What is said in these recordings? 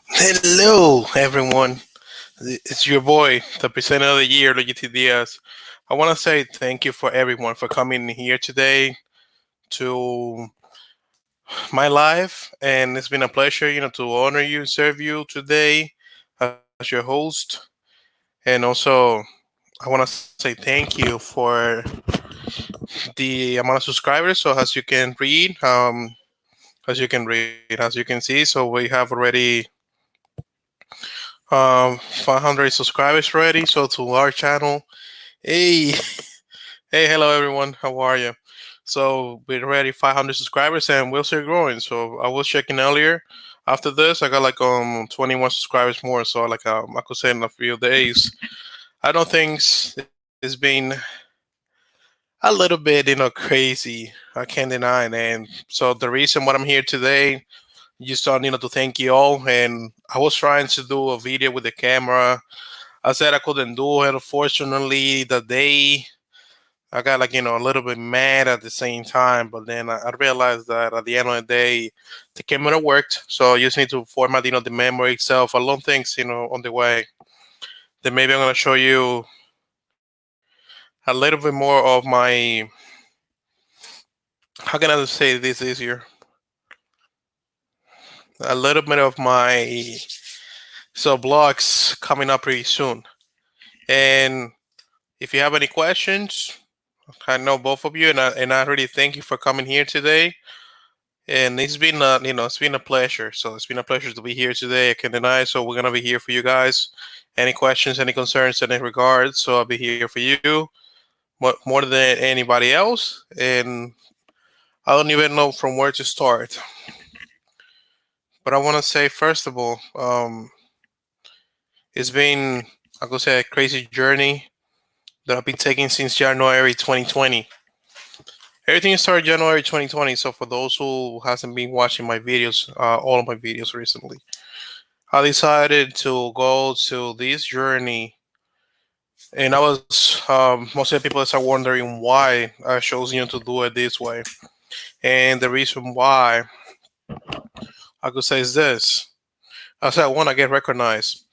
Hello, everyone. It's your boy, the presenter of the year, Luigi Diaz. I want to say thank you for everyone for coming here today to my live, and it's been a pleasure, to honor you and serve you today as your host. And also, I want to say thank you for the amount of subscribers. So as you can see, so we have already 500 subscribers already. So to our channel, hey, hey, hello everyone, how are you? So we're already 500 subscribers and we're still growing. So I was checking earlier. After this, I got like 21 subscribers more. So I could say in a few days. I don't think it's been a little bit crazy. I can't deny it. And so the reason why I'm here today, just to thank you all. And I was trying to do a video with the camera. I said I couldn't do it. Unfortunately, the day I got a little bit mad at the same time, but then I realized that at the end of the day, the camera worked. So you just need to format, the memory itself. A lot of things, on the way. Then maybe I'm gonna show you a little bit more of my. How can I say this easier? A little bit of my blogs coming up pretty soon. And if you have any questions, I know both of you, and I really thank you for coming here today. And it's been a pleasure. So it's been a pleasure to be here today. I can deny. So we're gonna be here for you guys. Any questions, any concerns, any regards. So I'll be here for you more than anybody else. And I don't even know from where to start. But I want to say first of all, it's been I could say a crazy journey that I've been taking since January 2020. Everything started January 2020. So for those who hasn't been watching my videos, all of my videos recently, I decided to go to this journey, and I was most of the people start wondering why I chose to do it this way, and the reason why I could say is this: I said I want to get recognized,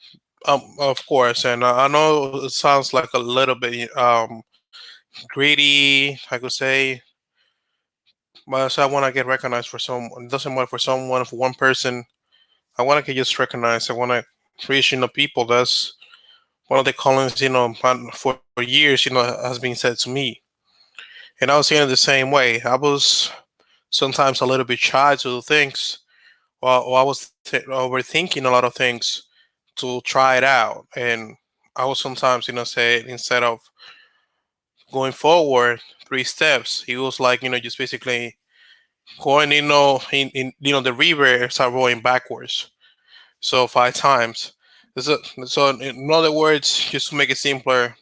of course, and I know it sounds like a little bit greedy, I could say, but I said I want to get recognized for someone. It doesn't matter for someone, for one person. I want to get just recognized. I want to reach people. That's one of the callings, for years, has been said to me. And I was feeling the same way. I was sometimes a little bit shy to do things, or I was overthinking a lot of things to try it out. And I was sometimes, say instead of going forward 3 steps, he was like, just basically going, the river start rolling backwards. So 5 times. So in other words, just to make it simpler,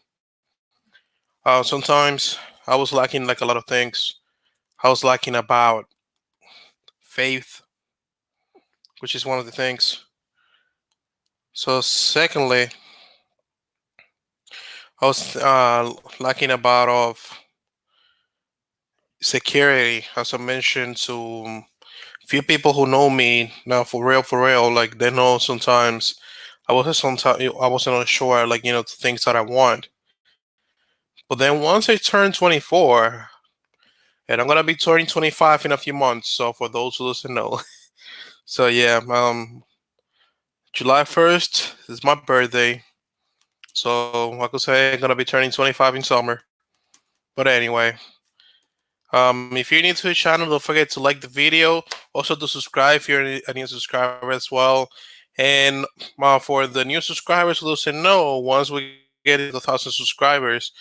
sometimes I was lacking like a lot of things. I was lacking about faith, which is one of the things. So secondly, I was lacking about of security, as I mentioned to few people who know me now for real, like they know sometimes I wasn't unsure, like the things that I want. But then once I turned 24, and I'm gonna be turning 25 in a few months. So for those who doesn't know, so yeah, July 1st is my birthday. So I could say I'm gonna be turning 25 in summer. But anyway, if you're new to the channel, don't forget to like the video. Also to subscribe if you're a new subscriber as well. And for the new subscribers who doesn't know, once we get to 1,000 subscribers,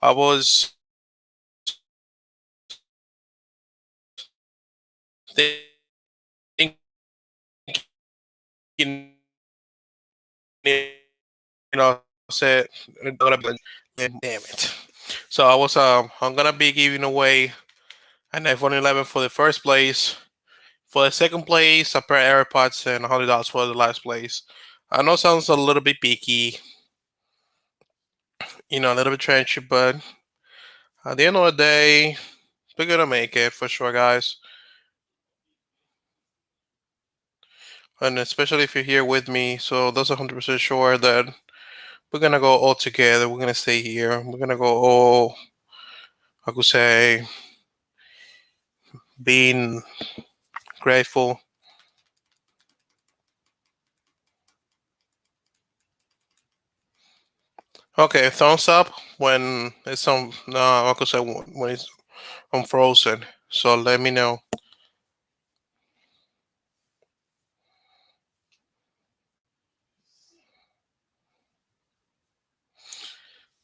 I was thinking, said, damn it. So I'm gonna be giving away an iPhone 11 for the first place. For the second place, a pair of AirPods and $100 for the last place. I know it sounds a little bit picky, a little bit trenchy, but at the end of the day, we're gonna make it for sure, guys. and especially if you're here with me. So that's 100% sure that we're gonna go all together. We're gonna stay here. We're gonna go all, I could say, being grateful. Okay, thumbs up when it's on. I could say when it's on frozen. So let me know.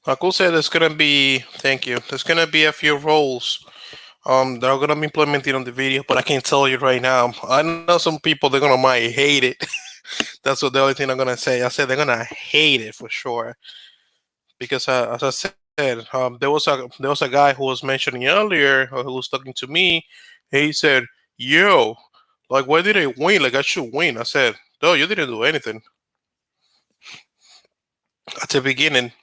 I could say there's gonna be. Thank you. There's gonna be a few roles. That are gonna be implemented on the video, but I can't tell you right now. I know some people they're gonna might hate it. That's what the only thing I'm gonna say. I said they're gonna hate it for sure because, as I said, there was a guy who was mentioning earlier who was talking to me. He said, "Yo, like why did I win? Like I should win." I said, "No, you didn't do anything at the beginning."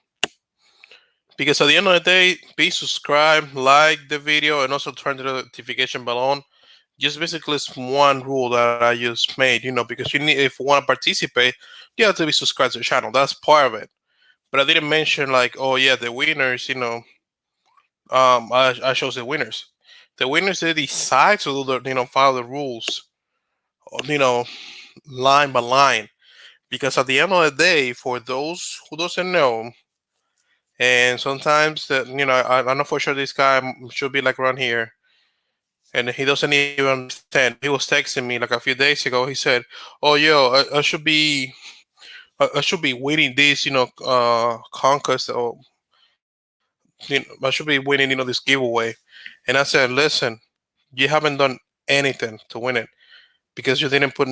Because at the end of the day, be subscribed, like the video, and also turn the notification bell on. Just basically it's one rule that I just made, because you need if you want to participate, you have to be subscribed to the channel. That's part of it. But I didn't mention like, oh yeah, the winners, I chose the winners. The winners they decide to do follow the rules, you know, line by line. Because at the end of the day, for those who doesn't know, and sometimes that I know for sure this guy should be like around here, and he doesn't even understand. He was texting me like a few days ago. He said, "Oh, yo, I should be winning this, contest, or I should be winning, this giveaway." And I said, "Listen, you haven't done anything to win it because you didn't put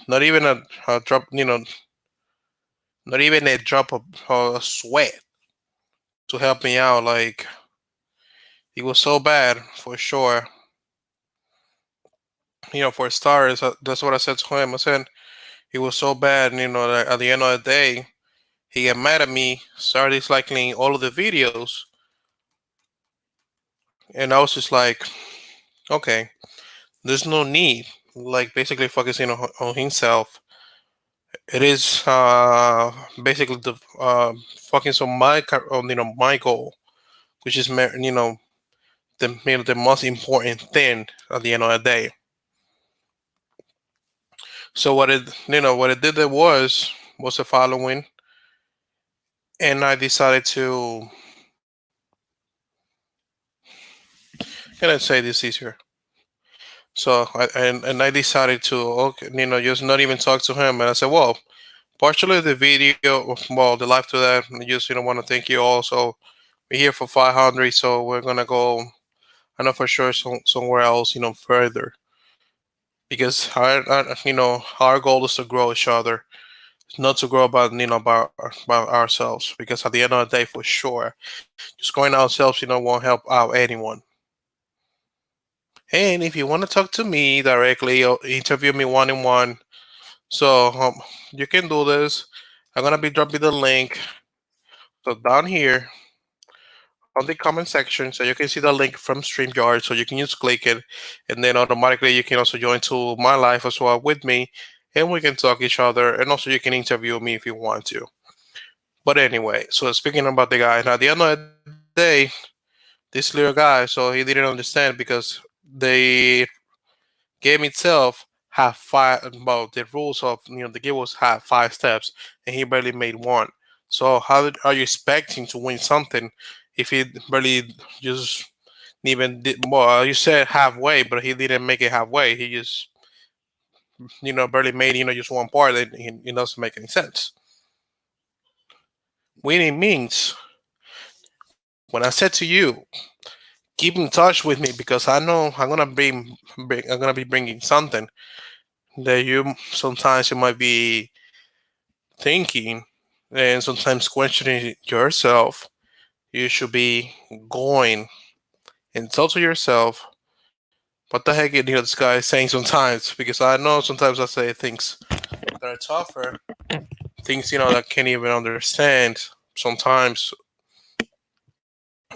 not even a drop, not even a drop of sweat to help me out. Like it was so bad for sure. For starters, that's what I said to him. I said it was so bad, that at the end of the day." He got mad at me, started disliking all of the videos, and I was just like, okay, there's no need. Like basically focusing on himself. It is basically the focus on my goal, which is the most important thing at the end of the day. So what it did there was the following, and I decided to. Can I say this easier? So and I decided to okay, just not even talk to him. And I said, well, partially the video, well, the live to that. I just want to thank you all. So we're here for 500. So we're gonna go. I know for sure somewhere else, further because our goal is to grow each other, not to grow about ourselves. Because at the end of the day, for sure, just growing ourselves, won't help out anyone. And if you want to talk to me directly or interview me one on one, so you can do this. I'm gonna be dropping the link. So down here on the comment section, so you can see the link from StreamYard. So you can just click it, and then automatically you can also join to my live as well with me, and we can talk each other. And also you can interview me if you want to. But anyway, so speaking about the guy, now at the end of the day, this little guy, so he didn't understand because the game itself have five. Well, the rules of the game was have 5 steps, and he barely made one. So how are you expecting to win something if he barely just even did? Well, you said halfway, but he didn't make it halfway. He just barely made just one part, and it doesn't make any sense. Winning means when I said to you, keep in touch with me because I know I'm gonna be bringing something that you sometimes you might be thinking and sometimes questioning yourself. You should be going and tell to yourself, what the heck this guy is saying sometimes? Because I know sometimes I say things that are tougher, things that can't even understand sometimes,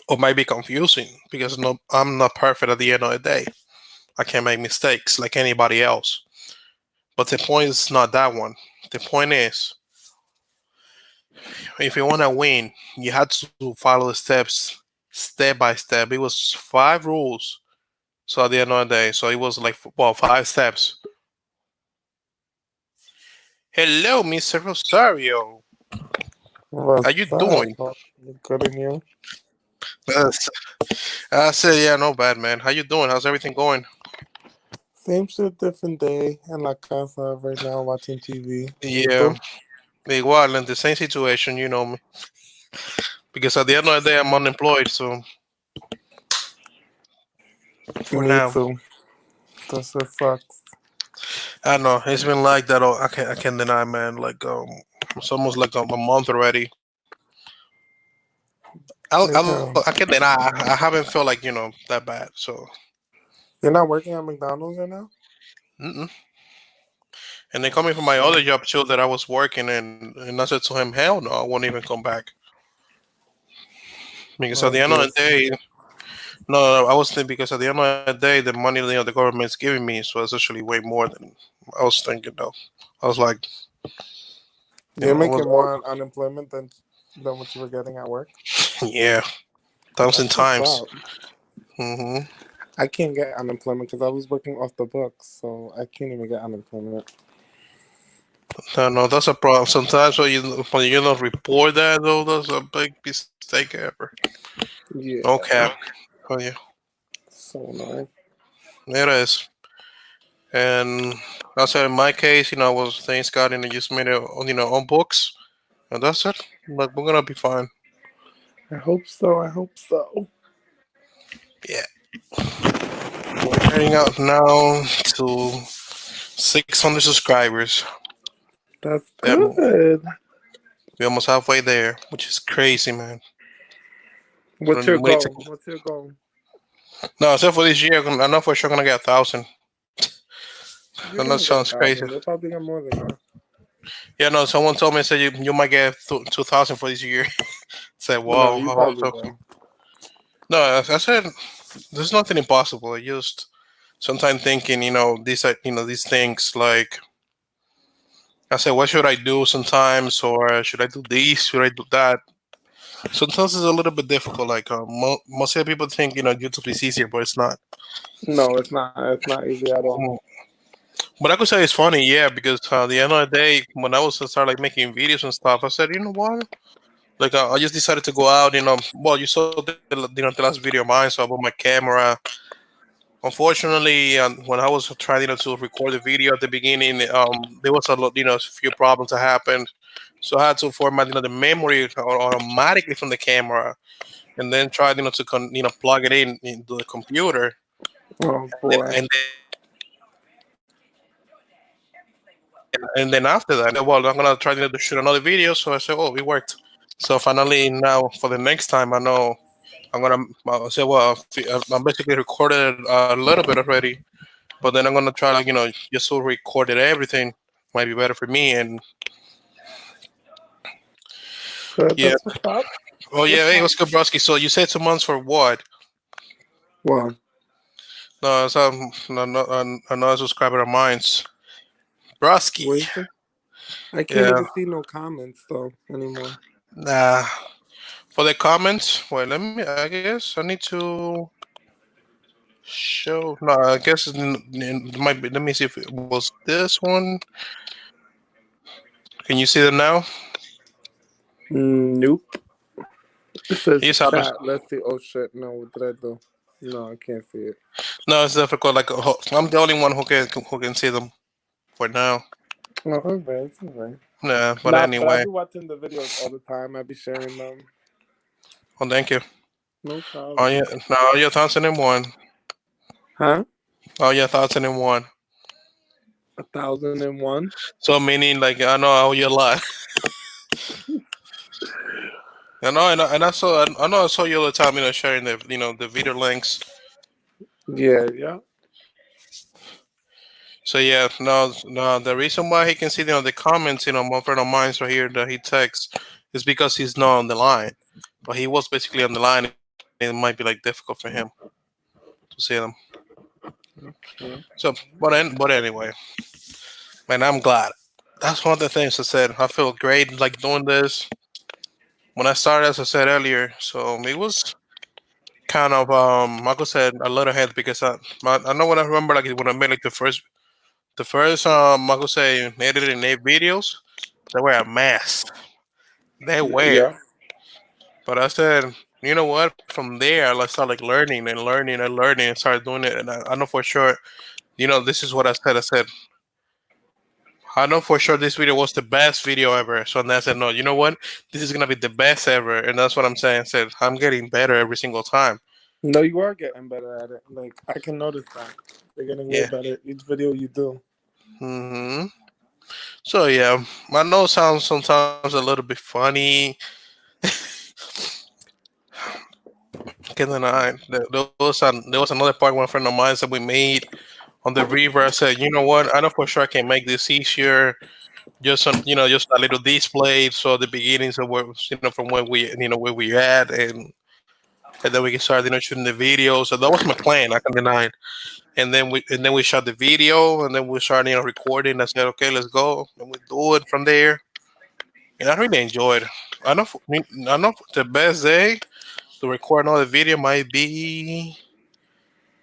or might be confusing because no, I'm not perfect at the end of the day. I can make mistakes like anybody else. But the point is not that one. The point is, if you want to win, you had to follow the steps step by step. It was five rules. So at the end of the day, so it was like well, five steps. Hello, Mr. Rosario. How you What's up? doing? Good in you? Yes. I said, yeah, no bad, man. How you doing? How's everything going? Same shit, different day. In la casa right now watching TV. ¿Y Yeah, tú? igual in the same situation, you know me. Because at the end of the day, I'm unemployed, so for Me now, too. That shit sucks. I know it's been like that. I can't deny, man. Like it's almost like a month already. I Nigga, can't deny. I haven't felt like that bad. So, you're not working at McDonald's right now? mm-mm. And they called Oh, me for my shit. other job too that I was working, and I said to him, hell no, I won't even come back. Because at Oh, the end of the yes. day, no, I was thinking because at the end of the day, the money the government's giving me so it's actually way more than I was thinking. Though I was like, You're it was making more on unemployment than what you were getting at work? yeah, thousand That's what's times. up. Hmm. I can't get unemployment because I was working off the books, so I can't even get unemployment. No, that's a problem. Sometimes when you don't report that though, that's a big mistake ever. Okay, Yeah. oh yeah, So annoying. it is. And I said in my case, I was thanks God, and I just made it on books, and that's it. Like we're gonna be fine. I hope so. I hope so. Yeah, we're heading out now to 600 subscribers. That's Um, good. we're almost halfway there, which is crazy, man. So What's your wait, goal? What's your goal? no, except for this year, I know for sure gonna get 1,000. I You're know it gonna get sounds a crazy. thousand. You'll probably get more than that. Yeah, no, someone told me said you might get 2,000 for this year. Said, No, whoa, you I hope probably so. will. No, I said there's nothing impossible. I just sometimes thinking, these things like I said, what should I do sometimes, or should I do this? Should I do that? Sometimes it's a little bit difficult. Like most of the people think YouTube is easier, but it's not. No, it's not. It's not easy at all. Mm. But I could say it's funny, yeah, because at the end of the day, when I was start like making videos and stuff, I said, you know what? Like I just decided to go out. Well, you saw the last video of mine, so I bought my camera. Unfortunately, when I was trying to record the video at the beginning, there was a few problems that happened. So I had to format the memory automatically from the camera, and then try to plug it in into the computer. Oh And then, boy. and then and then after that, well, I'm gonna try to shoot another video. So I said, oh, it worked. So finally, now for the next time, I know I'm gonna say, well, I'm basically recorded a little bit already, but then I'm gonna try like just to record it everything. Might be better for me. And Good. yeah, That's what's up. oh What's yeah, hey, up? what's good, Broski? So you said 2 months for what? Well, No, it's another subscriber of mine's Broski. where is it? I can't Yeah, even see no comments though anymore. nah. For the comments, wait, I guess I need to show. No, I guess it might be. Let me see if it was this one. Can you see them now? Nope. It says Here's how this. chat. Let's see. Oh shit. No, what did I do? No, I can't see it. No, it's difficult. Like I'm the only one who can see them for now. Oh, alright, it's alright. Yeah, but Nah, but I anyway. be watching the videos all the time. I be sharing them. Well, thank you. No Oh yeah, problem. no, all your thoughts in one. Huh? All your thoughts in one. 1,001. So meaning like I know I owe you a lot. I know, I know I saw you all the time. Sharing the video links. Yeah, yeah. So yeah, no. The reason why he can see the comments, one friend of mine right here that he texts, is because he's not on the line. But he was basically on the line. And it might be like difficult for him to see them. Okay. So, but anyway, Man, I'm glad. That's one of the things I said. I feel great like doing this. When I started, as I said earlier, so it was kind of like I said, a little ahead because I know when I remember like when I made like the first I could say edited and made videos, they were a mess. They were. Yeah. But I said, you know what? From there, I started like learning and learning and learning and started doing it. And I know for sure, this is what I said. I said, I know for sure this video was the best video ever. So then I said, no, you know what? This is gonna be the best ever. And that's what I'm saying. I said, I'm getting better every single time. No, you are getting better at it. Like I can notice that. You're getting way Yeah. better each video you do. hmm So yeah, my nose sounds sometimes a little bit funny. Okay, then there was another part one friend of mine that we made on the river. I said, you know what? I know for sure I can make this easier. Just a little display. So the beginnings of where from where where we at, and then we can start shooting the video. So that was my plan. I can deny it. And then we shot the video, and then we started recording. I said, okay, let's go, and we do it from there. And I really enjoyed. I know the best day to record another video might be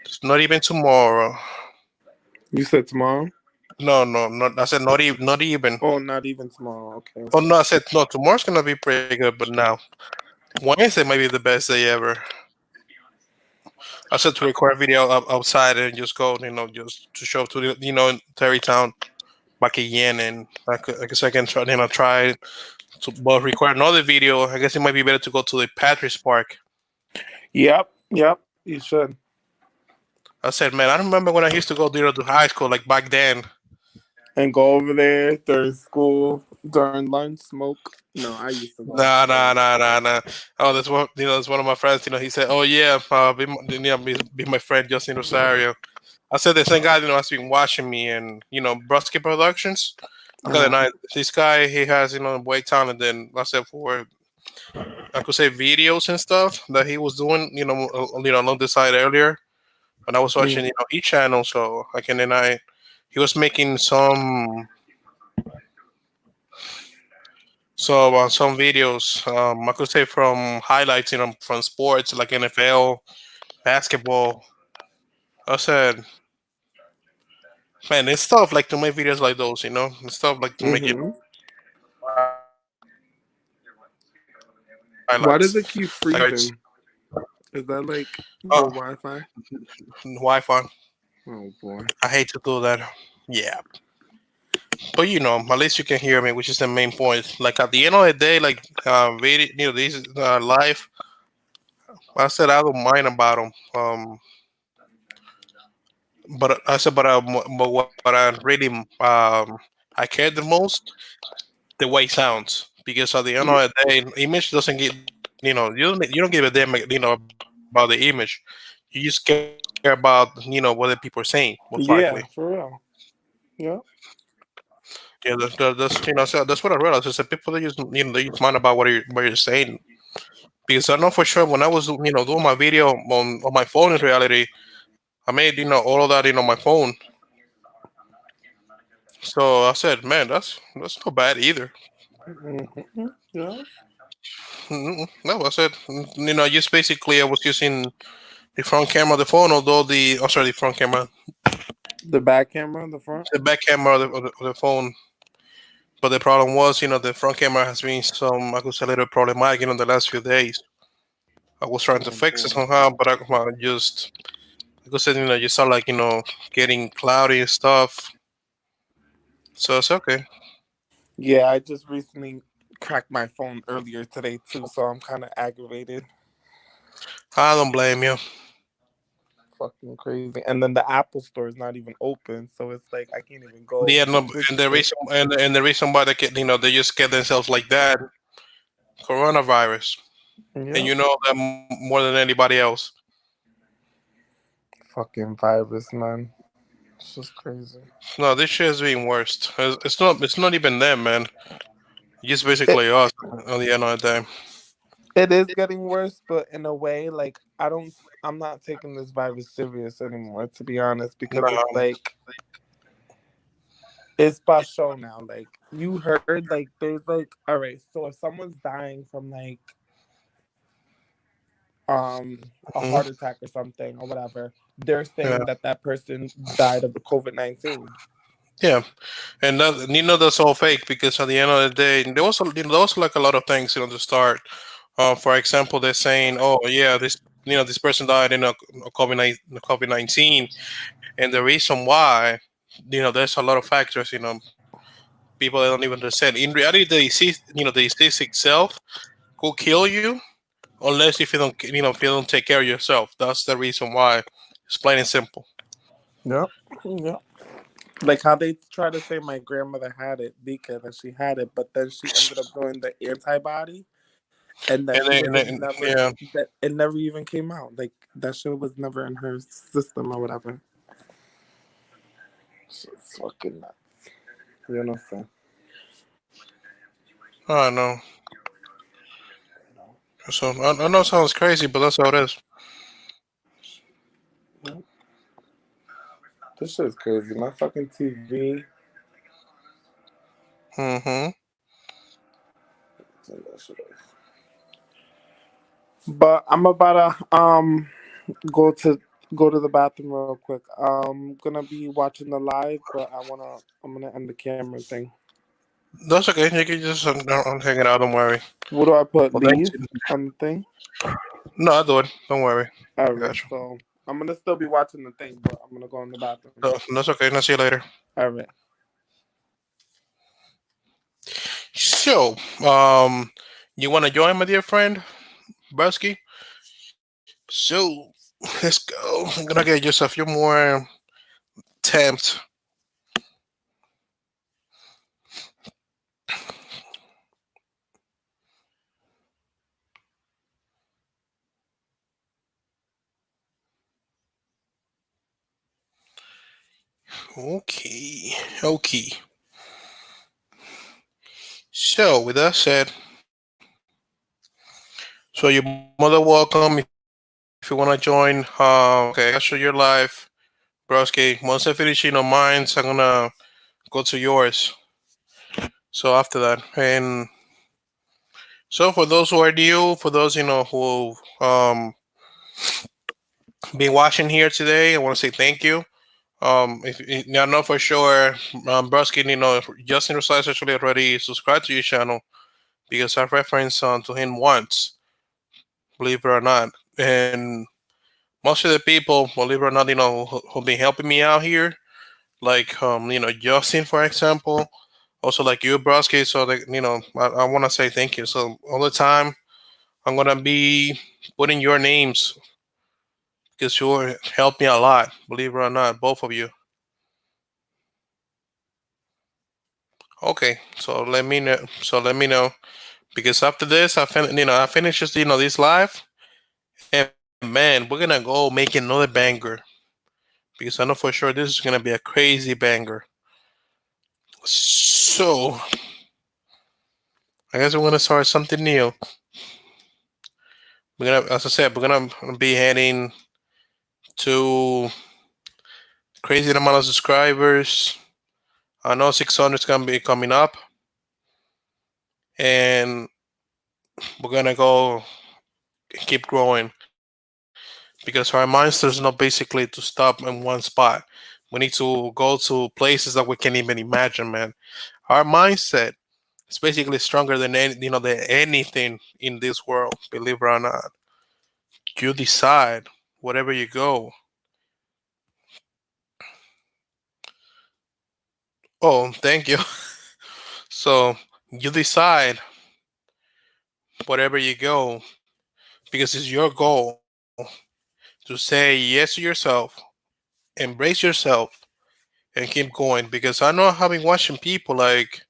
it's not even tomorrow. You said tomorrow? No, no, not. I said not even, not even. Oh, not even tomorrow. Okay. Oh no, I said no. Tomorrow's gonna be pretty good, but now Wednesday might be the best day ever. I said to record a video outside and just go, just to show to Terrytown back again, and I guess I can try, try to but record another video. I guess it might be better to go to the Patrick's Park. Yep. Yep. You should. I said, man, I remember when I used to go to high school, like back then. And go over there during school, during lunch, smoke. No, I used to go. Nah, nah, nah, nah, nah. Oh, that's one of my friends. He said, "Oh yeah, be my friend Justin Rosario." I said the same guy, has been watching me and Brusky Productions. I got a Uh, night. This guy, he has way talent. And I said for I could say videos and stuff that he was doing, along the side earlier. And I was watching, mm, each channel, so I can deny. He was making some videos. I could say from highlights, from sports like NFL, basketball. I said, man, it's tough like to make videos like those. It's tough like to make hmm highlights like Why does it it's keep freezing? Is that like uh, your Wi-Fi? Wi-Fi. Oh boy. I hate to do that. Yeah, but at least you can hear me, which is the main point. Like at the end of the day, like video, this is live. I said I don't mind about them. But I said, but what I really I care the most the way it sounds because at the end Yeah. of the day, image doesn't get you don't give a damn about the image. You just care about what the people are saying most likely. Yeah, for real. Yeah. Yeah, that's what I realized. Is that people they just mind about what you're saying because I know for sure when I was doing my video on my phone in reality I made all of that on my phone. So I said, man, that's not bad either. Yeah. No, I said, just basically I was using the front camera of the phone, although the front camera, The back camera in the front. the back camera of the phone. But the problem was, the front camera has been I could say, a little problematic, the last few days. I was trying to Oh fix it boy. somehow, but I could say, you start like, getting cloudy and stuff. So it's okay. Yeah, I just recently cracked my phone earlier today too, so I'm kind of aggravated. I don't blame you. Fucking crazy. And then the Apple store is not even open, so it's like I can't even go Yeah, to no, fix and the shit. reason and the reason why they just get themselves like that, coronavirus, and Yeah. you know that more than anybody else. Fucking virus, man. It's just crazy. No, this shit is being worst. It's not even them, man. It's just It basically us on the end of the day. it is getting worse, but in a way, like I'm not taking this virus serious anymore, to be honest, because it's No, like It's by show now. Like you heard, like there's like, all right. So if someone's dying from like a Hmm. heart attack or something or whatever, they're Yeah, saying that that person died of the COVID-19. yeah, and that's all fake because at the end of the day, there was like a lot of things to start. For example, they're saying, oh yeah, this person died in a COVID-19, and the reason why, there's a lot of factors. People that don't even understand. In reality, the disease itself could kill you unless if you don't, if you don't take care of yourself. That's the reason why. It's plain and simple. Yep. Yep. Like how they try to say my grandmother had it because that she had it, but then she ended up doing the antibody, and that And she then, was never yeah, that it never even came out. Like that shit was never in her system or whatever. Shit's fucking nuts. You know what I'm saying? I know. So I know it sounds crazy, but that's how it is. Yep. This shit's crazy. My fucking TV. Mm-hmm. Turn that shit off. But I'm about to go to go to the bathroom real quick. I'm gonna be watching the live, but I'm gonna end the camera thing. That's okay. You can just hang it out. Don't worry. What do I put? Well, thank Leave you. on the thing. No, I do it. Don't worry. All I right. got you. So I'm gonna still be watching the thing, but I'm gonna go in the bathroom. No, that's okay. I'll see you later. All right. So, you want to join, my dear friend Brusky? So, let's go. I'm gonna get just a few more attempts. Okay. Okay. So, with that said, so you're more than welcome if you want to join. Okay, I got you your live, broski. Once I finish, mine, so I'm gonna go to yours. So after that, and so for those who are new, for those who been watching here today, I want to say thank you. If I know for sure, Brusky, Justin Rosales actually already subscribed to your channel because I've referenced to him once, believe it or not. And most of the people, believe it or not, who've been helping me out here, like Justin, for example, also like you, Brusky. So that I want to say thank you. So all the time, I'm gonna be putting your names because you helped me a lot. Believe it or not, both of you. Okay, so let me know. So let me know because after this, I finish just this live, and man, we're gonna go make another banger because I know for sure this is gonna be a crazy banger. So I guess we're gonna start something new. As I said, we're gonna be heading to crazy amount of subscribers. I know 600 is gonna be coming up, and we're gonna go keep growing because our mindset is not basically to stop in one spot. We need to go to places that we can't even imagine, man. Our mindset is basically stronger than than anything in this world. Believe it or not, you decide wherever you go. Oh, thank you. So you decide wherever you go because it's your goal to say yes to yourself, embrace yourself, and keep going. Because I know I've been watching people like,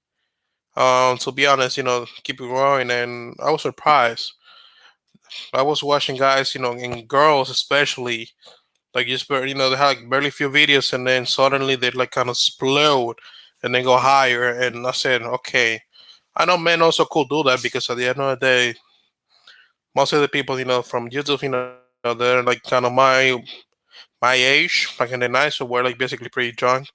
to be honest, keep growing, and I was surprised. I was watching guys, and girls especially, like just they had like barely few videos, and then suddenly they like kind of explode, and then go higher. And I said, okay, I know men also could do that because at the end of the day, most of the people, from YouTube, they're like kind of my age, like in the night, so we're like basically pretty young.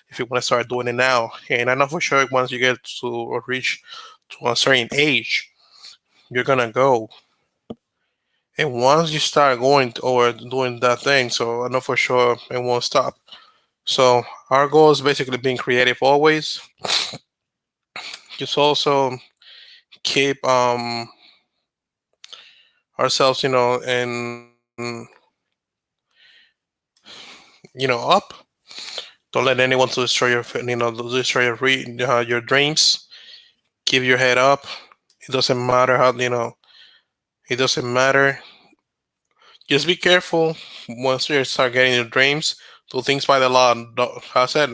if you want to start doing it now. And I know for sure once you get to or reach to a certain age, you're gonna go. And once you start going or doing that thing, so I know for sure it won't stop. So our goal is basically being creative always. Just also keep ourselves, and up. Don't let anyone to destroy your dreams. Keep your head up. It doesn't matter how It doesn't matter. Just be careful once you start getting your dreams. Do things by the law. I said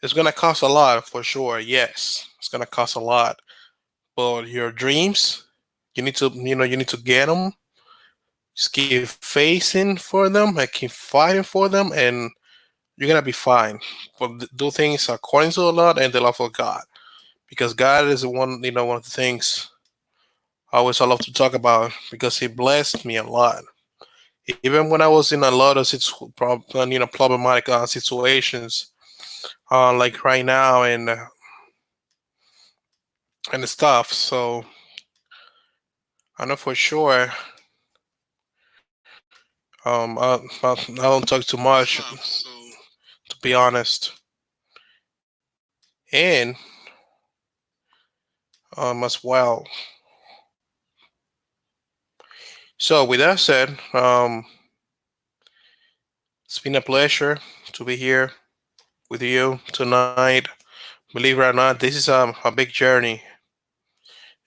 it's gonna cost a lot for sure. Yes, it's gonna cost a lot. But your dreams, you need to get them. Just keep facing for them and keep fighting for them, and you're gonna be fine. But do things according to the law and the love of God, because God is one of the things I love to talk about because He blessed me a lot. Even when I was in a lot of problematic situations, like right now and stuff. So I know for sure. I don't talk too much, to be honest. And as well. So with that said, it's been a pleasure to be here with you tonight. Believe it or not, this is a big journey,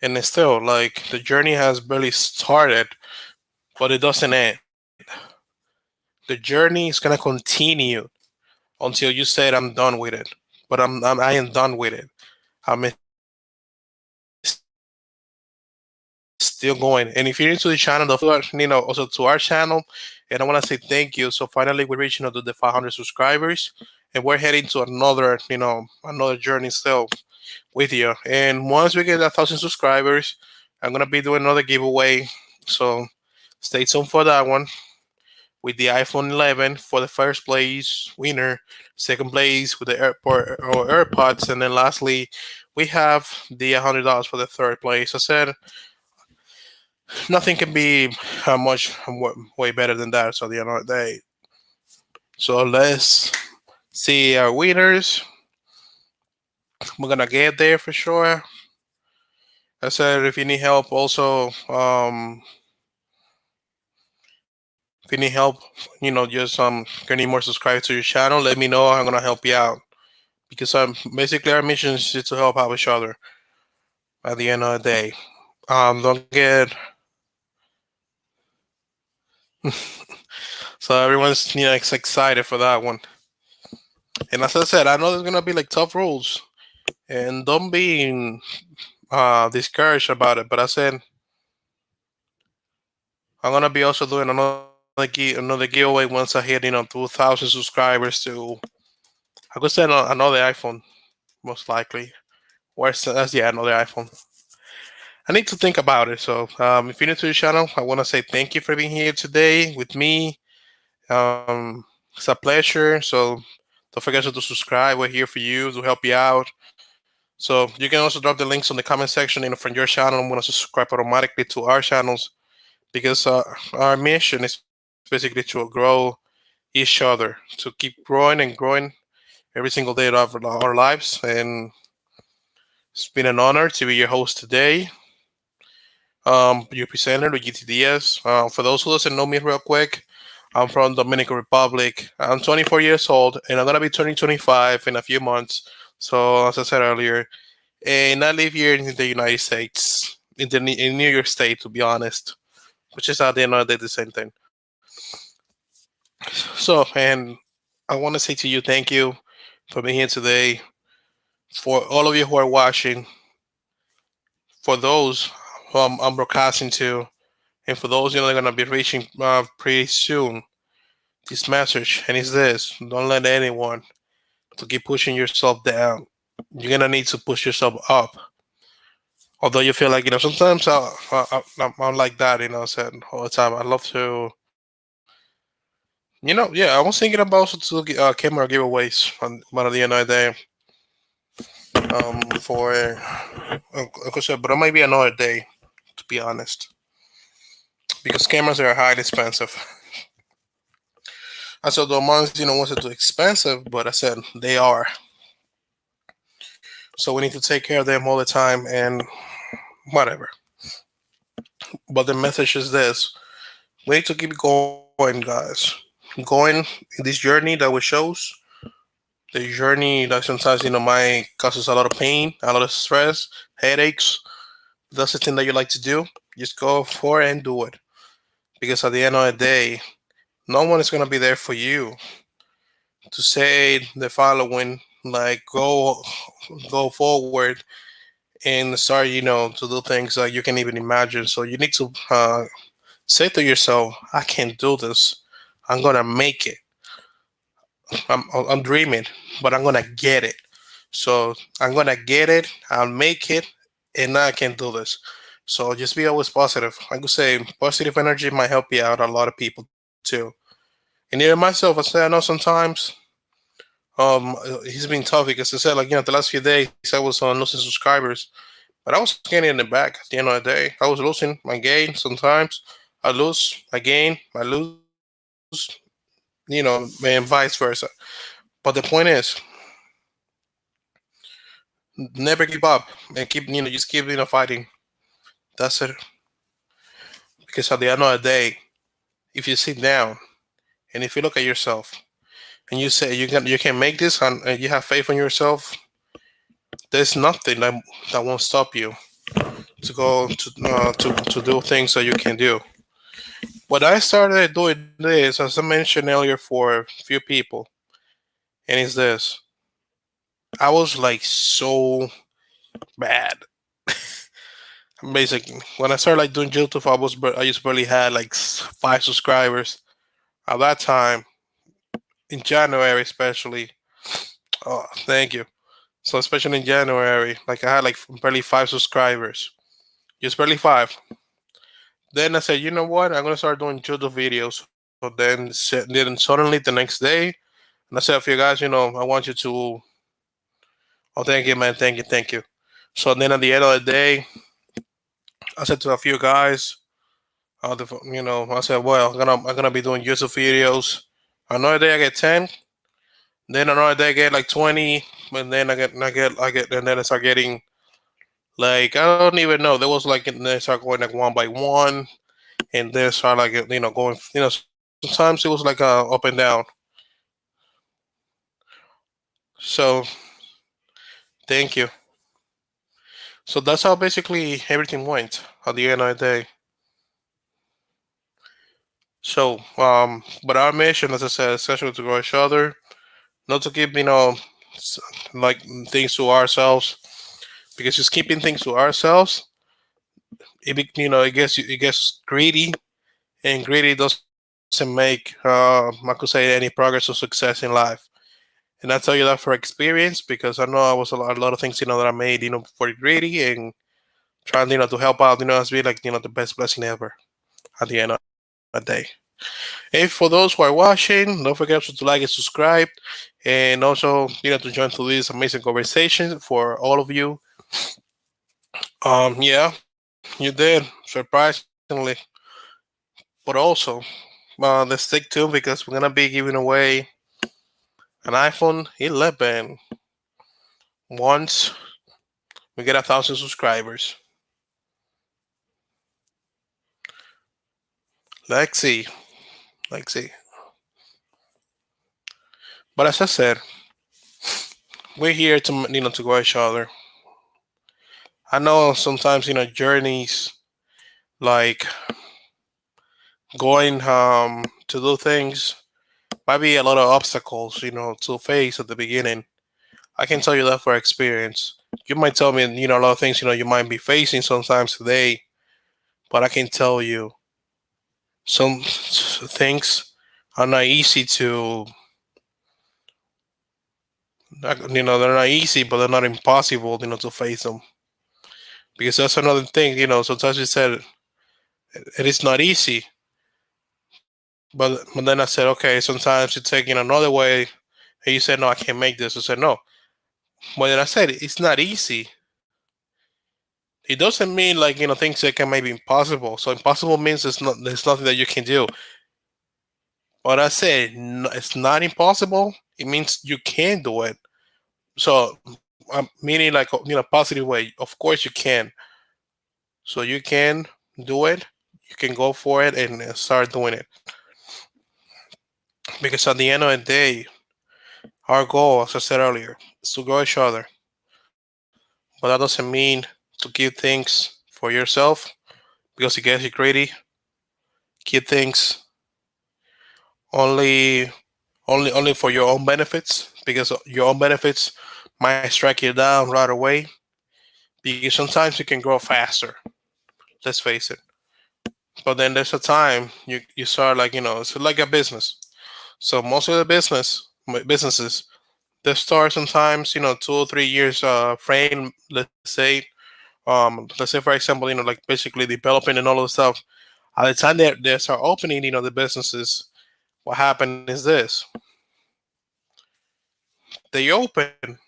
and it's still like the journey has barely started, but it doesn't end. The journey is gonna continue until you said I'm done with it. But I am done with it. I'm still going. And if you're new to the channel, don't forget to subscribe. Also to our channel. And I want to say thank you. So finally we reached to the 500 subscribers, and we're heading to another journey still with you. And once we get 1,000 subscribers, I'm gonna be doing another giveaway. So stay tuned for that one with the iPhone 11 for the first place winner, second place with the AirPod or AirPods, and then lastly we have the $100 for the third place. I said nothing can be much way better than that. So the end of the day, so let's see our winners. We're gonna get there for sure. I said if you need help, also if you need help, just getting more subscribers to your channel, let me know. I'm gonna help you out because basically our mission is to help out each other at the end of the day. Don't get so everyone's excited for that one. And as I said, I know there's gonna be like tough rules, and don't be discouraged about it. But I said I'm gonna be also doing another giveaway once I hit 2,000 subscribers to I could say another iPhone most likely. Where's yeah, another iPhone. I need to think about it. So if you're new to the channel, I want to say thank you for being here today with me. It's a pleasure. So don't forget to subscribe. We're here for you to help you out. So you can also drop the links on the comment section from your channel. I'm going to subscribe automatically to our channels because our mission is basically to grow each other, to keep growing and growing every single day of our lives. And it's been an honor to be your host today. Your presenter, Luigi Diaz. For those who doesn't know me real quick, I'm from Dominican Republic. I'm 24 years old, and I'm gonna be turning 25 in a few months. So, as I said earlier, and I live here in the United States, in New York State, to be honest, which is at the end of the day the same thing. So, and I want to say to you, thank you for being here today. For all of you who are watching, for those who I'm broadcasting to, and for those that are gonna be reaching pretty soon, this message, and it's this: don't let anyone to keep pushing yourself down. You're gonna need to push yourself up. Although you feel like sometimes I'm like that. I said all the time. I love to Yeah, I was thinking about also to camera giveaways on one of the end of the day. For like I said, but it might be another day, to be honest, because cameras are highly expensive. I said the ones wasn't too expensive, but I said they are. So we need to take care of them all the time and whatever. But the message is this: we need to keep going, guys. Going in this journey that we shows, the journey that sometimes might causes a lot of pain, a lot of stress, headaches. That's the thing that you like to do. Just go for it and do it. Because at the end of the day, no one is gonna be there for you to say the following, like go forward and start, to do things that you can even imagine. So you need to say to yourself, I can do this. I'm gonna make it. I'm dreaming, but I'm gonna get it. So I'm gonna get it. I'll make it, and I can do this. So just be always positive. I could say positive energy might help you out a lot of people too. And even myself, I say I know sometimes he's been tough because I said like the last few days I was on losing subscribers, but I was getting in the back at the end of the day. I was losing my gain sometimes. I lose, I gain, I lose, and vice versa. But the point is, never give up and keep, just keep, fighting. That's it. Because at the end of the day, if you sit down and if you look at yourself and you say you can make this and you have faith in yourself, there's nothing that won't stop you to go to do things that you can do. What I started doing this, as I mentioned earlier, for a few people, and it's this: I was like so bad. Basically, when I started like doing YouTube, I just barely had like 5 subscribers at that time in January, especially. Oh, thank you. So especially in January, like I had like barely 5 subscribers, just barely 5. Then I said, you know what? I'm gonna start doing YouTube videos. So then suddenly the next day, and I said, "For you guys, I want you to." Oh, thank you, man. Thank you, thank you. So then at the end of the day, I said to a few guys, I said, well, I'm gonna be doing YouTube videos. Another day I get 10, then another day I get like 20, and then and then I start getting like I don't even know. There was like and then start going like one by one, and then start like going. Sometimes it was like up and down. So thank you. So that's how basically everything went at the end of the day. So, but our mission, as I said, essentially to grow each other, not to keep, s- like things to ourselves, because just keeping things to ourselves, it gets greedy, and greedy doesn't make, I could say, any progress or success in life. And I tell you that for experience because I know I was a lot of things, that I made, for greedy and trying, to help out, has been like, the best blessing ever at the end of the day. And for those who are watching, don't forget to like and subscribe, and also to join to this amazing conversation for all of you. Yeah, you did surprisingly, but also let's stick to because we're gonna be giving away an iPhone 11 once we get 1,000 subscribers. Let's see, let's see. But as I said, we're here to to grow each other. I know sometimes journeys like going to do things might be a lot of obstacles to face at the beginning. I can tell you that for experience. You might tell me a lot of things you might be facing sometimes today, but I can tell you some things are not easy to they're not easy, but they're not impossible to face them, because that's another thing. Sometimes you said it is not easy, but then I said, okay, sometimes you're taking another way. And you said, no, I can't make this. I said, no. But then I said, it's not easy. It doesn't mean like things that can maybe impossible. So impossible means there's nothing that you can do. But I said it's not impossible. It means you can do it. So I'm meaning like positive way. Of course you can. So you can do it. You can go for it and start doing it. Because at the end of the day, our goal, as I said earlier, is to grow each other. But that doesn't mean to keep things for yourself because it gets you greedy. Keep things only only for your own benefits because your own benefits might strike you down right away because sometimes you can grow faster. Let's face it. But then there's a time you start like it's like a business. So most of the businesses they start sometimes 2 or 3 years frame. Let's say for example like basically developing and all of the stuff. At the time they start opening the businesses, what happened is this: they open,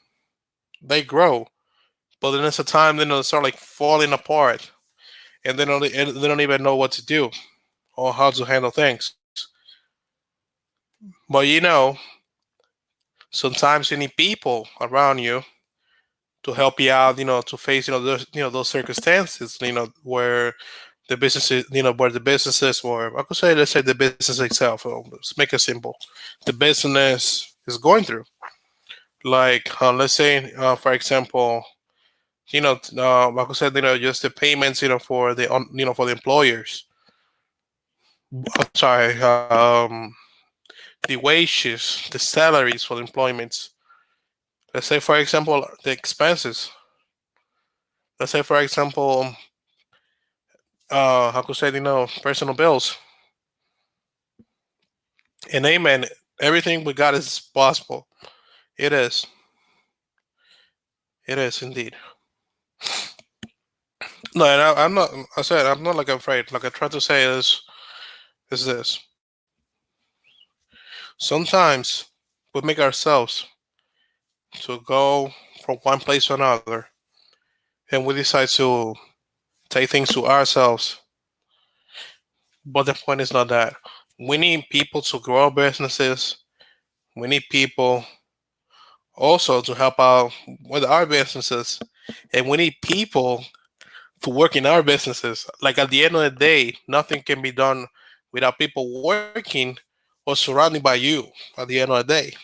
they grow, but then there's a time then they start like falling apart, and they don't even know what to do or how to handle things. But sometimes you need people around you to help you out, to face those circumstances, where the businesses, where the businesses, or I could say let's say the business itself. Let's make it simple. The business is going through, like let's say for example, like I said, just the payments, for for the employers. Sorry, the wages, the salaries for the employments. Let's say, for example, the expenses. Let's say, for example, how could say, personal bills. And amen, everything we got is possible. It is. It is indeed. No, and I'm not. I said I'm not like afraid. Like I try to say is this. Sometimes we make ourselves to go from one place to another, and we decide to take things to ourselves. But the point is not that. We need people to grow our businesses. We need people also to help out with our businesses. And we need people to work in our businesses. Like at the end of the day, nothing can be done without people working or surrounded by you at the end of the day.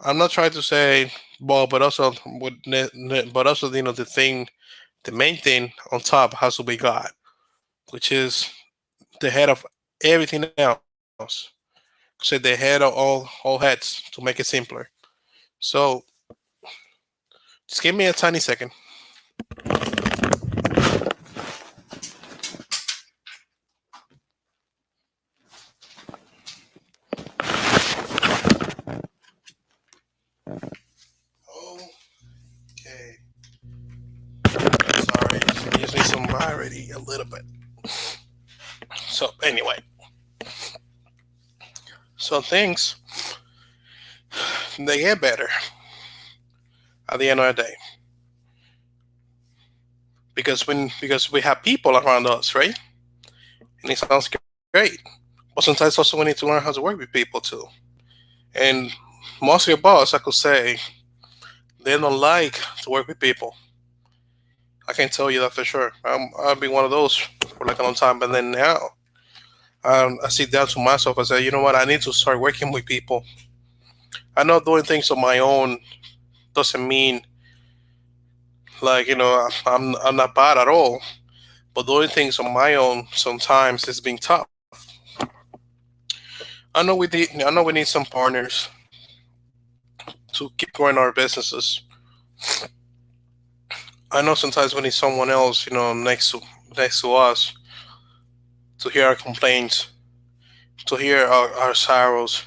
I'm not trying to say, well, but also, but also, the main thing on top has to be God, which is the head of everything else. So the head of all heads to make it simpler. So just give me a tiny second. Okay. Sorry, just need some variety a little bit. So anyway, so things they get better at the end of the day because we have people around us, right? And it sounds great. But sometimes also we need to learn how to work with people too. And most of your boss, I could say, they don't like to work with people. I can tell you that for sure. I've been one of those for like a long time, but then now I sit down to myself and say, you know what, I need to start working with people. I know doing things on my own doesn't mean like I'm not bad at all, but doing things on my own sometimes it's been tough. I know we need some partners to keep growing our businesses. I know sometimes we need someone else, next to us to hear our complaints, to hear our sorrows,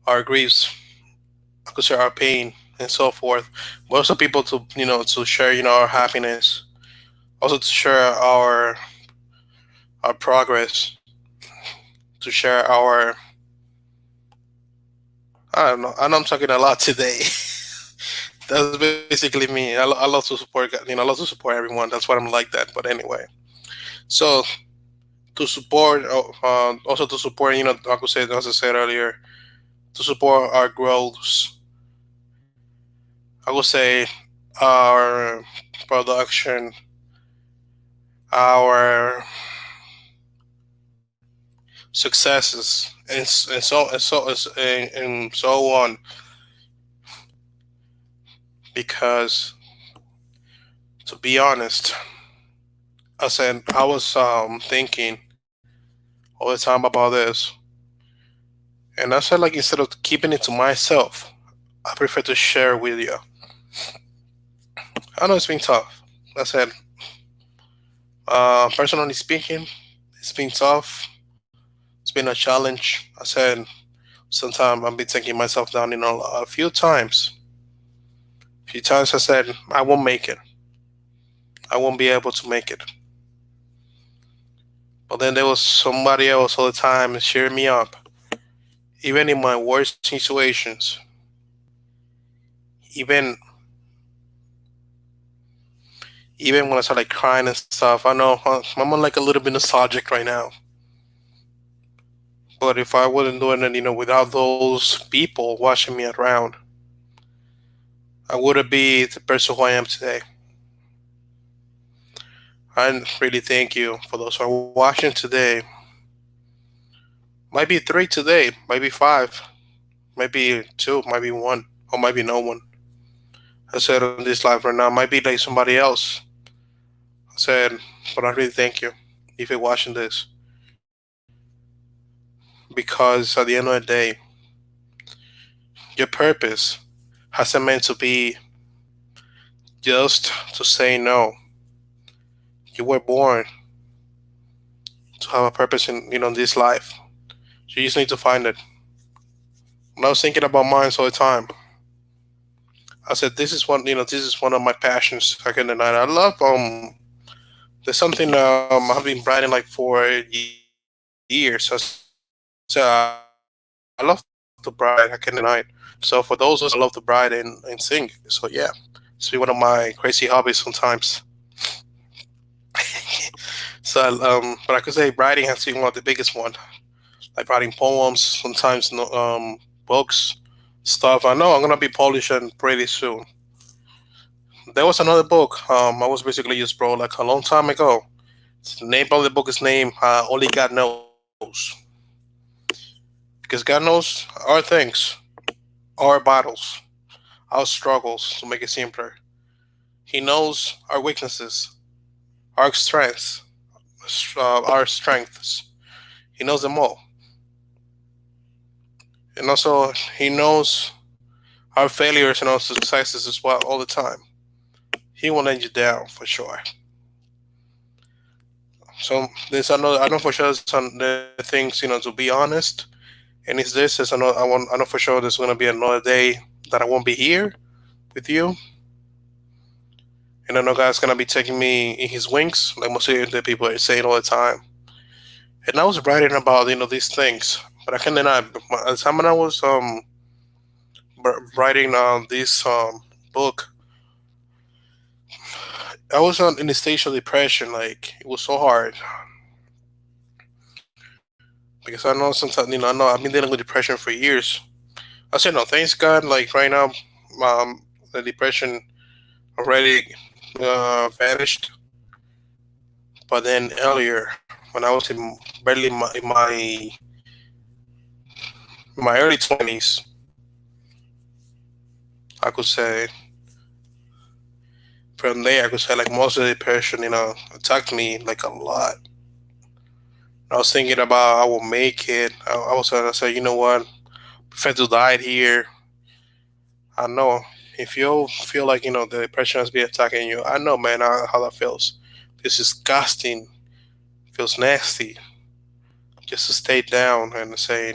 our griefs, I could share our pain and so forth. But also people to to share our happiness, also to share our progress. to share our. I don't know. I know I'm talking a lot today. That's basically me. I love to support. I love to support everyone. That's why I'm like that. But anyway, so to support, also to support, as I said earlier, to support our growths. I would say our production, our successes, and so on. Because to be honest, I was thinking all the time about this, and I said like instead of keeping it to myself, I prefer to share with you. I know it's been tough. I said, personally speaking, it's been tough. It's been a challenge. I said sometimes I've been taking myself down, a few times. A few times I said I won't make it. I won't be able to make it. But then there was somebody else all the time cheering me up, even in my worst situations. Even even when I start like crying and stuff. I know I'm on like a little bit nostalgic right now. But if I wasn't doing it, without those people watching me around, I wouldn't be the person who I am today. I really thank you for those who are watching today. Might be three today, maybe five, maybe two, maybe one, or maybe no one. I said on this live right now, might be like somebody else. I said, but I really thank you if you're watching this. Because at the end of the day, your purpose hasn't meant to be just to say no. You were born to have a purpose in this life. You just need to find it. When I was thinking about mine all the time, I said this is one of my passions. I can deny it. I love there's something I've been writing like for years. I said I love to bride. I can deny it. So for those who listen, I love to bride and sing. So yeah, it's been one of my crazy hobbies sometimes. So but I could say writing has been one of the biggest one. Like writing poems, sometimes books, stuff. I know I'm gonna be publishing pretty soon. There was another book. I was basically just wrote like a long time ago. The name of the book is named Only God Knows. Because God knows our things, our battles, our struggles, to make it simpler. He knows our weaknesses, our strengths, our strengths. He knows them all. And also, He knows our failures and our successes as well all the time. He won't let you down for sure. So there's another. I know for sure some the things to be honest. And is this is another. I know for sure there's gonna be another day that I won't be here with you. And I know God's gonna be taking me in His wings, like most of the people are saying all the time. And I was writing about these things, but I can deny. At the time when I was writing this book, I was in a stage of depression. Like it was so hard because I know sometimes I know I've been dealing with depression for years. I said no, thanks God. Like right now, the depression already vanished. But then earlier, when I was in barely in my early 20s, I could say from there I could say like most of the depression attacked me like a lot. I was thinking about I will make it. I was gonna say, you know what, prefer to die here. I know if you feel like the depression has been attacking you, I know, man, how that feels. It's disgusting. Feels nasty. Just to stay down and say,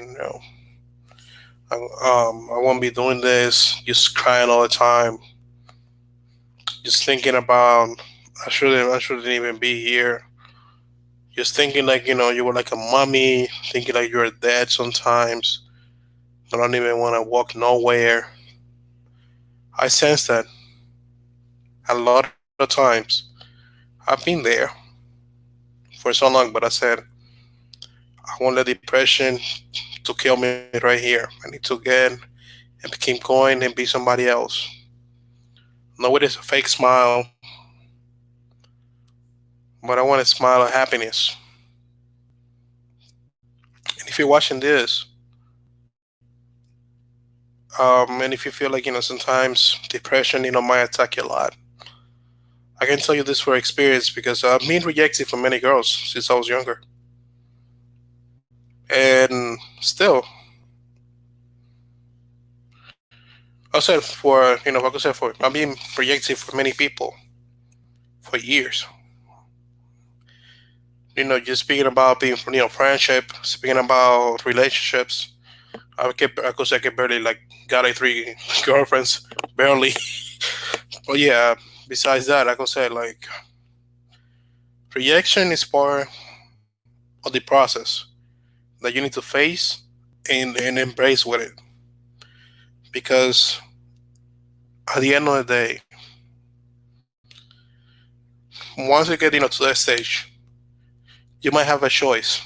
I won't be doing this. Just crying all the time. Just thinking about I shouldn't even be here. just thinking like you were like a mummy, thinking like you're dead sometimes. I don't even want to walk nowhere. I sense that a lot of times. I've been there for so long, but I said I won't let depression to kill me right here. I need to get and keep going and be somebody else. No, it is a fake smile, but I want a smile of happiness. And if you're watching this, and if you feel like sometimes depression might attack you a lot, I can tell you this for experience because I've been rejected from many girls since I was younger, and still, I said for like I said for I've been rejected for many people for years. Just speaking about being friendship, speaking about relationships. I could say I could barely like got like three girlfriends, barely. But yeah, besides that, I could say like rejection is part of the process that you need to face and embrace with it. Because at the end of the day, once you get to that stage, you might have a choice,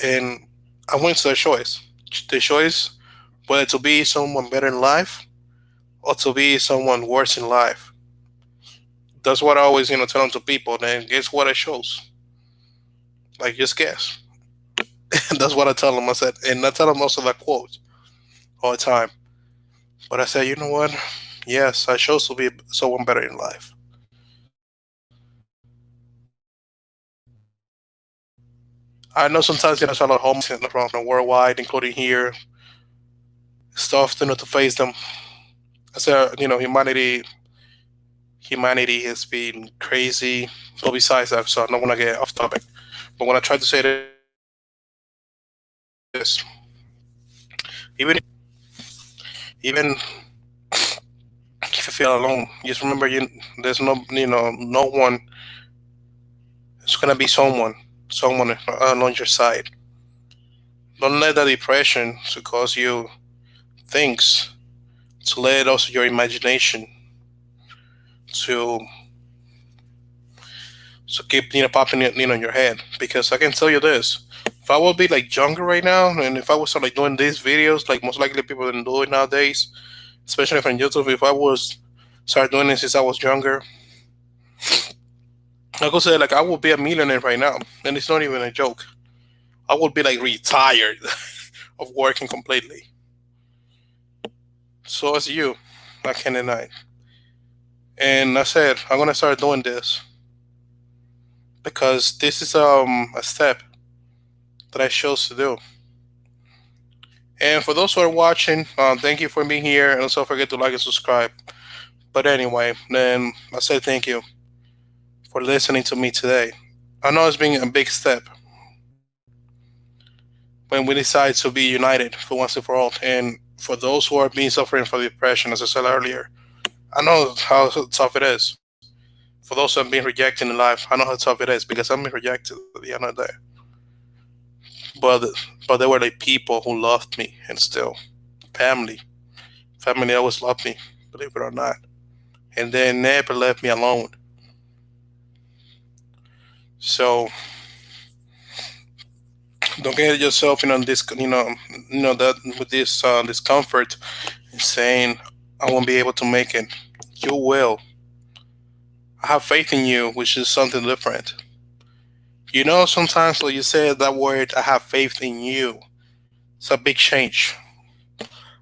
and I went to a choice. The choice whether to be someone better in life or to be someone worse in life. That's what I always tell them to people. Then guess what I chose? Like just guess. That's what I tell them. I said, and I tell them also that quote all the time. But I said, you know what? Yes, I chose to be someone better in life. I know sometimes there's a lot of homeless around the worldwide, including here. It's tough to face them. I said, humanity has been crazy. But besides that, so I don't want to get off topic. But when I try to say this, even if you feel alone, just remember there's no one. It's gonna be someone on your side. Don't let that depression to cause you things. To let also your imagination to keep popping it in your head. Because I can tell you this: if I would be like younger right now, and if I was like doing these videos, like most likely people didn't do it nowadays, especially from YouTube. If I was start doing it since I was younger, I could say like I would be a millionaire right now, and it's not even a joke. I would be like retired of working completely. So as you, I can deny. And I said I'm gonna start doing this because this is a step that I chose to do. And for those who are watching, thank you for being here, and also don't forget to like and subscribe. But anyway, then I say thank you for listening to me today. I know it's been a big step when we decide to be united for once and for all. And for those who are being suffering from depression, as I said earlier, I know how tough it is. For those who have been rejected in life, I know how tough it is because I've been rejected at the end of the day. But but there were like people who loved me and still family. Family always loved me, believe it or not. And they never left me alone. So don't get yourself this that with this discomfort and saying I won't be able to make it. You will. I have faith in you, which is something different. Sometimes when you say that word, I have faith in you. It's a big change.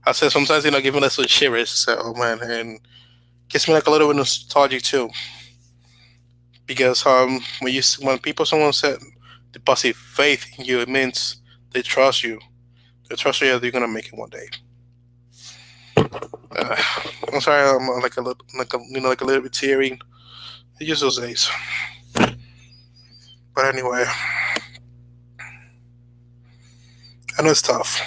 I said sometimes giving us a shivers. So man, and gets me like a little bit nostalgic too, because when people someone said deposit faith in you, it means they trust you. They trust you that you're gonna make it one day. Uh, I'm sorry, I'm like a little like a little bit teary. It's just those days. But anyway, I know it's tough.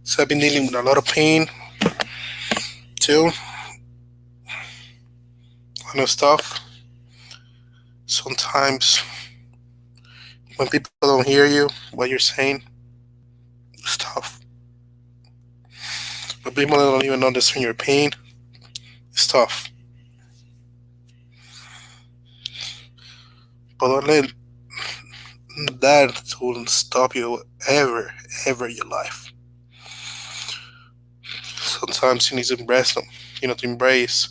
So I've been dealing with a lot of pain too. I know it's tough. Sometimes when people don't hear you, what you're saying, it's tough. When people don't even understand your pain, it's tough. But don't let that to stop you ever in your life. Sometimes you need to embrace them. To embrace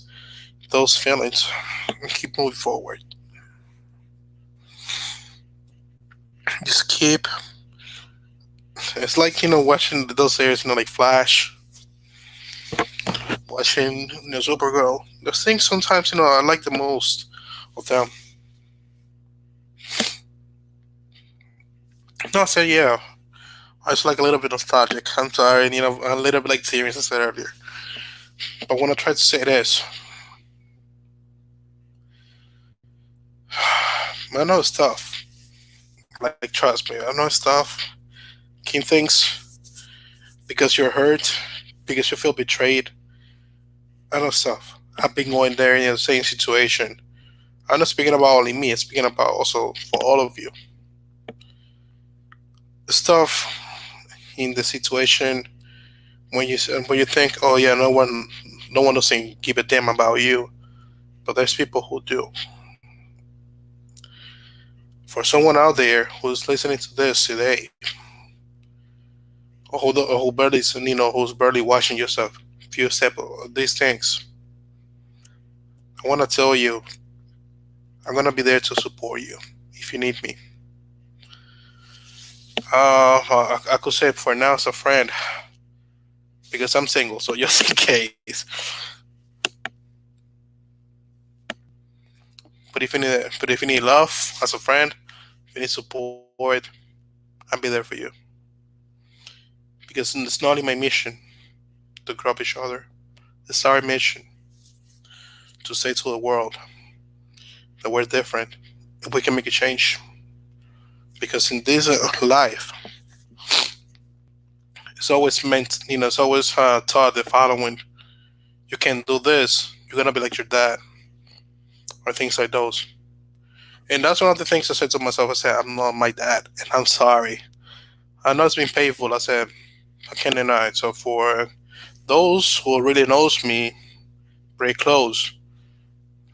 those feelings and keep moving forward. Just keep. It's like watching those series, like Flash, watching Supergirl. Those things sometimes I like the most of them. No, I said yeah. I just like a little bit nostalgic. I'm sorry, and a little bit like serious, as I said earlier. But when I try to say this, I know it's tough. Like trust me, I know it's tough. Keep things because you're hurt, because you feel betrayed. I know it's tough. I've been going there in the same situation. I'm not speaking about only me. I'm speaking about also for all of you. The stuff in the situation when you think, oh yeah, no one doesn't give a damn about you, but there's people who do. For someone out there who's listening to this today, or who barely, who's barely watching yourself, few step these things, I want to tell you, I'm gonna be there to support you if you need me. I could say for now as a friend because I'm single, so just in case. But if you need love as a friend, if you need support, I'll be there for you. Because it's not in my mission to grow up each other. It's our mission to say to the world that we're different and we can make a change. Because in this life, it's always taught the following: you can't do this, you're gonna be like your dad, or things like those. And that's one of the things I said to myself. I said, I'm not my dad, and I'm sorry. I know it's been painful. I said, I can't deny it. So for those who really knows me very close,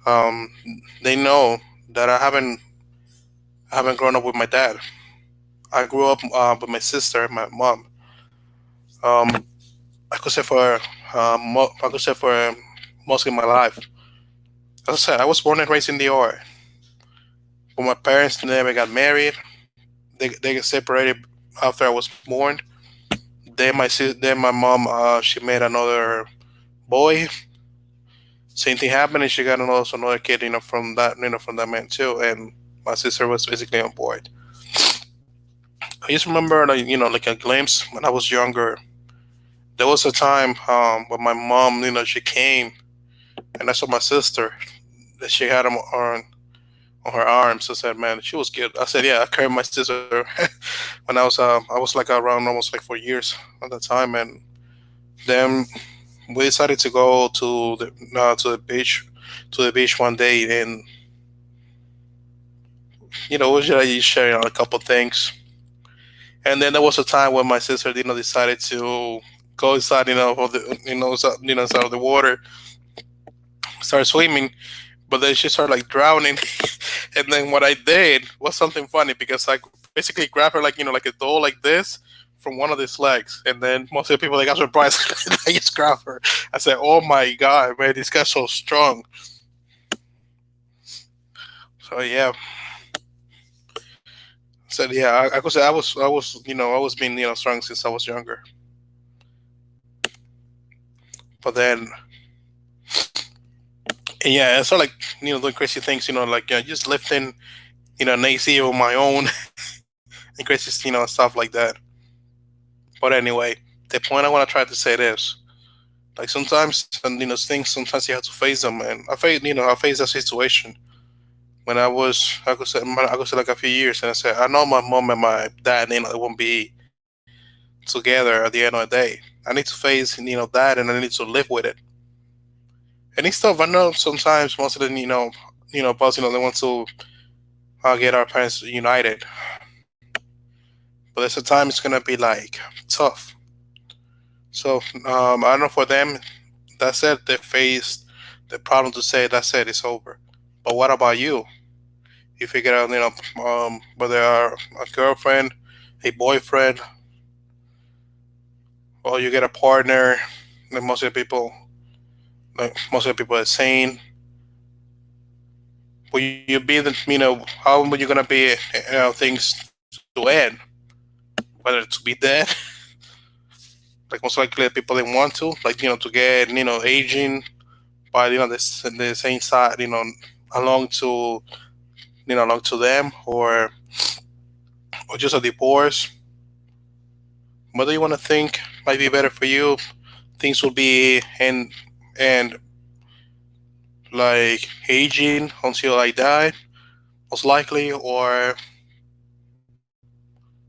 um, they know that I haven't grown up with my dad. I grew up with my sister and my mom. Um, I could say for most of my life. As I said, I was born and raised in the R. But my parents never got married. They got separated after I was born. Then my mom she made another boy. Same thing happened, and she got another kid. From that man too. And my sister was basically on board. I just remember, like a glimpse when I was younger. There was a time when my mom, she came and I saw my sister that she had him on her arms. I said, "Man, she was good." I said, "Yeah, I carried my sister when I was like around almost like 4 years at that time." And then we decided to go to the beach one day, and we were just sharing a couple things. And then there was a time when my sister, decided to go inside, of the, inside of the water, start swimming, but then she started like drowning. And then what I did was something funny because I basically grabbed her like a doll like this from one of these legs, and then most of the people they got surprised. I just grabbed her. I said, "Oh my god, man, this guy's so strong." So yeah, I said yeah. I could say I was being strong since I was younger. But then and yeah, I started like doing crazy things. Like just lifting an AC on my own and crazy stuff like that. But anyway, the point I want to try to say is like sometimes and things sometimes you have to face them, and I faced that situation when I could say like a few years, and I said I know my mom and my dad they won't be together at the end of the day. I need to face that, and I need to live with it. And it's tough. I know sometimes most of them boss they want to. get our parents united. But there's a time it's gonna be like tough. So I don't know for them. That's it. They faced the problem to say that's it. It's over. But what about you? You figure out, whether are a girlfriend, a boyfriend, or you get a partner. Like most of the people are saying, will you be how are you gonna be, things to end, whether to be dead, like most likely the people they want to, like to get aging, by the same side, along to along to them, or just a divorce. Whether you want to think might be better for you, things will be and like aging until I die, most likely, or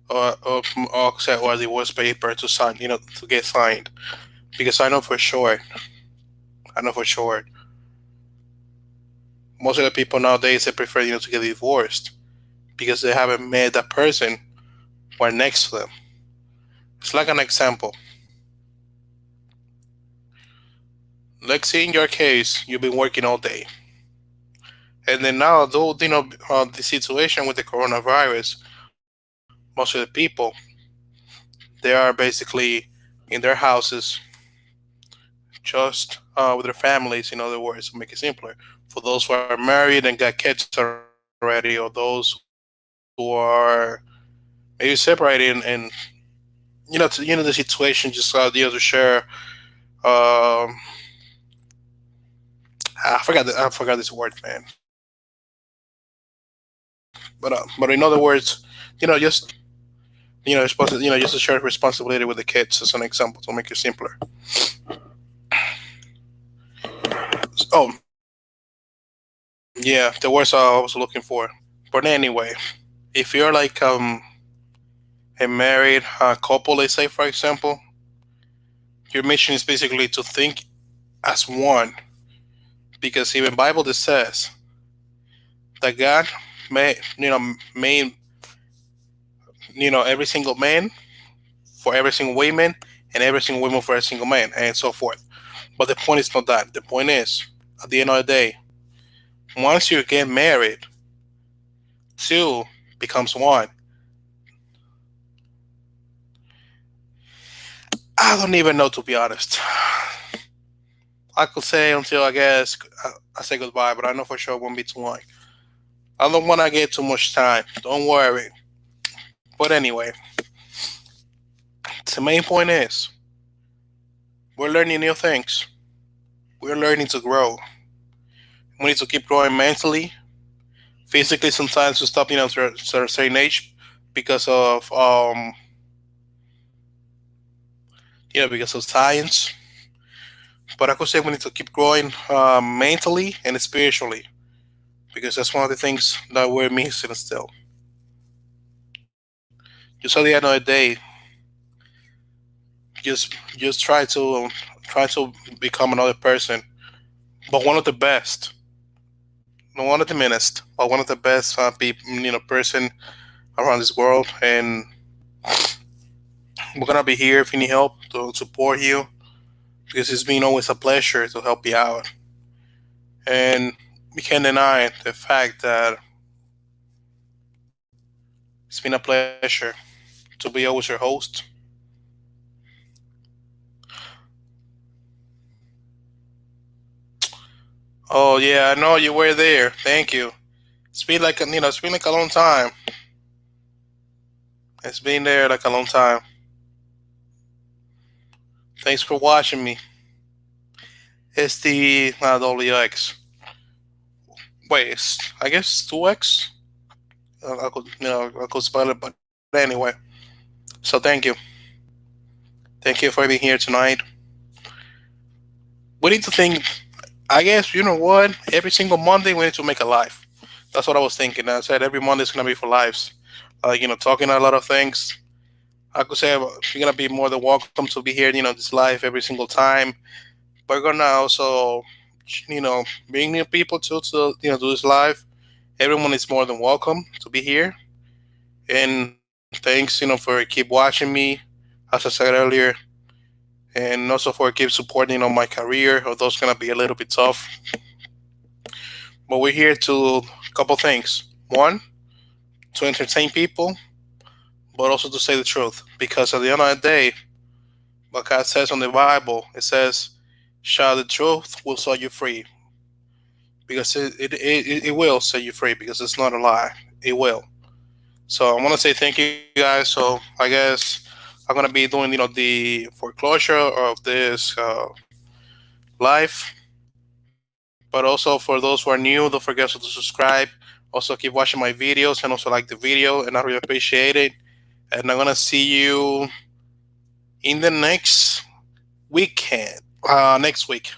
a divorce paper to sign, to get signed. Because I know for sure, most of the people nowadays they prefer to get divorced because they haven't met that person right next to them. It's like an example. Let's say in your case, you've been working all day, and then now, though the situation with the coronavirus, most of the people they are basically in their houses, just with their families. In other words, to make it simpler, for those who are married and got kids already, or those who are maybe separated, and the situation, just to share. Um, I forgot this word, man. But in other words, just just to share responsibility with the kids as an example to make it simpler. Oh, yeah, the words I was looking for. But anyway, if you're like a married couple, let's say for example, your mission is basically to think as one, because even Bible that says that God made every single man for every single woman, and every single woman for every single man, and so forth. But the point is not that. The point is, at the end of the day, once you get married, two becomes one. I don't even know, to be honest. I could say until I guess I say goodbye, but I know for sure it won't be too long. I don't want to get too much time. Don't worry. But anyway, the main point is we're learning new things. We're learning to grow. We need to keep growing mentally, physically. Sometimes we stop, to a certain age because of because of science. But I could say we need to keep growing mentally and spiritually, because that's one of the things that we're missing still. Just at the end of the day, just try to become another person, but one of the best, not one of the meanest, but one of the best people, person around this world. And we're gonna be here if you need help to support you, because it's been always a pleasure to help you out. And we can't deny the fact that it's been a pleasure to be always your host. Oh yeah, I know you were there. Thank you. It's been like a long time. It's been there like a long time. Thanks for watching me. It's the WX. Wait, I guess 2X. I could spell it, but anyway. So thank you for being here tonight. We need to think. I guess you know what. Every single Monday we need to make a live. That's what I was thinking. I said every Monday is gonna be for lives. Talking a lot of things. I could say you're gonna be more than welcome to be here. This live every single time. We're gonna also, bring new people to do this live, everyone is more than welcome to be here. And thanks, for keep watching me, as I said earlier, and also for keep supporting on my career. Although it's gonna be a little bit tough, but we're here to couple things. One, to entertain people, but also to say the truth. Because at the end of the day, what God says on the Bible, it says, "Shout the truth will set you free." Because it will set you free because it's not a lie. It will. So I want to say thank you guys. So I guess I'm gonna be doing the foreclosure of this live, but also for those who are new, don't forget to subscribe. Also keep watching my videos and also like the video, and I really appreciate it. And I'm gonna see you in the next weekend. Next week.